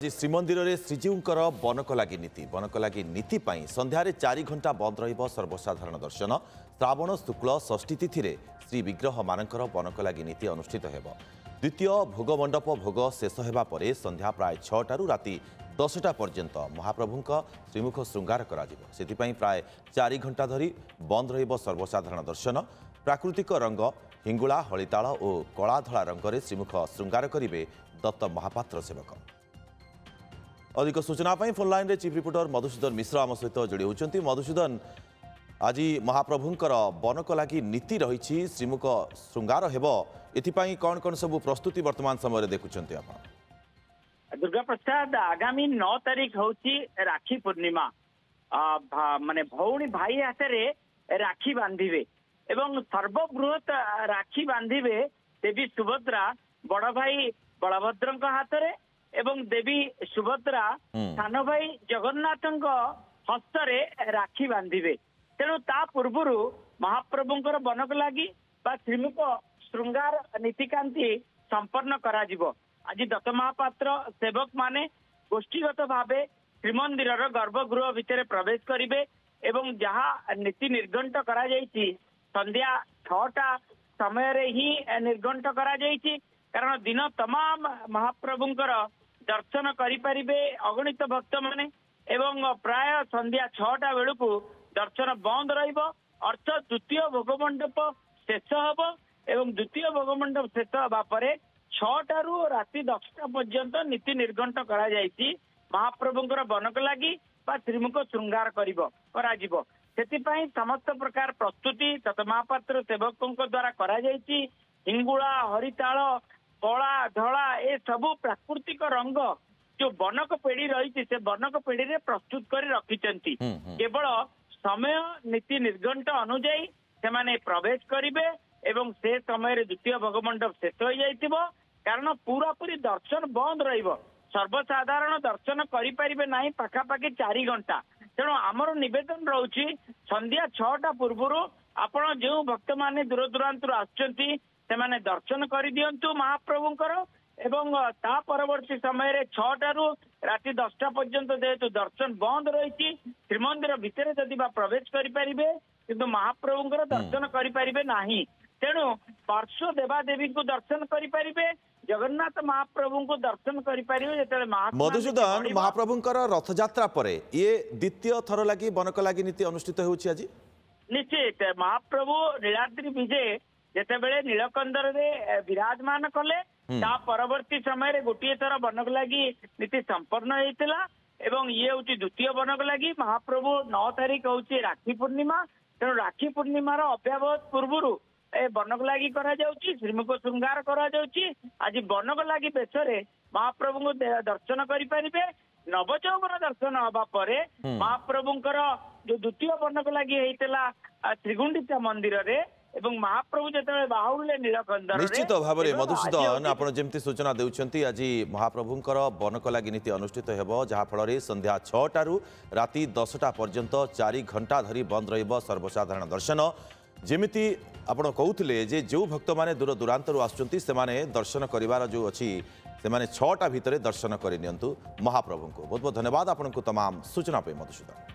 श्रीमंदिर में श्रीजीवर बनकलागी नीति संध्यारे 4 घंटा बंद सर्वसाधारण दर्शन। श्रावण शुक्ल षष्ठी तिथि श्री विग्रह मानकर बनकलागी नीति अनुष्ठित हो। द्वितीय भोगमंडप भोग शेष होगा पर संध्या प्राय 6टारू राति 10टा पर्यंत महाप्रभुंक श्रीमुख श्रृंगार कर प्राय 4 घंटा धरी बंद सर्वसाधारण दर्शन। प्राकृतिक रंग हिंगुला हलिताल और कलाधला रंग श्रीमुख श्रृंगार करेंगे दत्त महापात्र सेवक। अधिक सूचना फोन लाइन रे चीफ रिपोर्टर मधुसूदन मिश्र आम सहित जोड़ी होती। मधुसूदन, आज महाप्रभुंकर बनकलागी नीति रही श्रीमुख श्रृंगार हेब एथिपाई कौन कौन सब प्रस्तुति वर्तमान समय देखुंत आप? दुर्गा प्रसाद, आगामी 9 तारीख हूँ राखी पूर्णिमा। माने भौणी भाई हाथ में राखी बांधे एवं सर्वबृहत राखी बांधे देवी सुभद्रा बड़ भाई बलभद्र हाथ में एवं देवी सुभद्रा सान भाई जगन्नाथ हस्तरे राखी बांधे। तेणु ता पूर्वर महाप्रभुंकर बनकलागी श्रीमुख श्रृंगार नीतिकांति संपन्न करा जिवो। आज दत्त महापात्र सेवक माने गोष्ठीगत भावे श्रीमंदिर गर्भगृह भितर प्रवेश करेंगे एवं जहाँ नीति निर्घंट करा जायछि संध्या 6टा समय ही निर्घंट करा जायछि। कारण दिन तमाम महाप्रभुंकर दर्शन करिपारिबे अगणित भक्त माने एवं प्राय संध्या 6टा बेलू दर्शन बंद रहिबो। अर्थ द्वितीय भोगमंडप शेष हबो एवं द्वितीय भोगमंडप शेष हबा परे 6टारू राति 10टा पर्यंत नीति निर्घंट करा जायछि। महाप्रभुंकर बनकलागी बा श्रीमुख श्रृंगार करा जिवो। सेतिपई समस्त प्रकार प्रस्तुति तत महापात्र सेवकों द्वारा करा जायछि। हिंगुला हरिताल कला धला ए सबू प्राकृतिक रंग जो बनक पेढ़ी रही से बनक पेढ़ी रे प्रस्तुत कर रखिचंती। केवल समय नीति निर्घंट अनुजाई से माने प्रवेश करिवे एवं से समय द्वितीय भोगमंडप शेष हो जाइथिबो। कारण पूरा पूरी दर्शन बंद रहिबो। सर्वसाधारण दर्शन करिपारिबे नाही पाखापाखि 4 घंटा। तेणु आमर निवेदन रहुछि संध्या 6टा पूर्व आपण जो भक्त माने दूर दूरांतर आछंती से माने दर्शन कर दियंतु महाप्रभुंकर एवं ता परवर्ती समय 6टारू राति 10टा पर्यंत जेहेतु दर्शन बंद रही श्रीमंदिर भितर जदि प्रवेश करें किंतु महाप्रभुंकर दर्शन करें नाही। तेणु पार्श्व देवादेवी को दर्शन करें जगन्नाथ महाप्रभु को दर्शन करें। मधुसूदन, महाप्रभुंकर रथयात्रा पर ये द्वितीय थर लगी बनकलागी नीति अनुष्ठित होउछि आज। निश्चित महाप्रभु नीलाद्रि विजय जेतेबेले नीलकंदर रे विराजमान कले ता परवर्ती समय गोटे थर बनकलागी नीति संपन्न होइतिला एवं ये होची द्वितीय बनकलागी। महाप्रभु 9 तारीख होची राखी पूर्णिमा। तेणु राखी पूर्णिमार अभ्यावत पूर्वर ए बनकलागी करा जाउची, श्रीमुख श्रृंगार करा जाउची। आज बनकलागी बेसरे महाप्रभु को दर्शन करि परिबे। नवचौवन दर्शन हवा परे महाप्रभुंकर जो द्वितीय बनकलागी हेइतिला श्रीगुंडीचा मंदिर रे एवं महाप्रभु जतबे बाहुले नीलकंदर निश्चित भाव में मधुसूदन आपण जेमती सूचना देउछंती आज महाप्रभुंकर बनकलागी नीति अनुष्ठित हेबो जहाँ फल संध्या 6टारू राति 10टा पर्यंत 4 घंटा धरी बंद रहिबो सर्वसाधारण दर्शन। जेमिति आपण कहउथिले जे जो भक्त माने दूर दूरांतर आछंती से माने दर्शन करिवार जो अछि से माने 6टा भितरे दर्शन करि नियंतु महाप्रभु को। बहुत बहुत धन्यवाद आपनको तमाम सूचना पे मधुसूदन।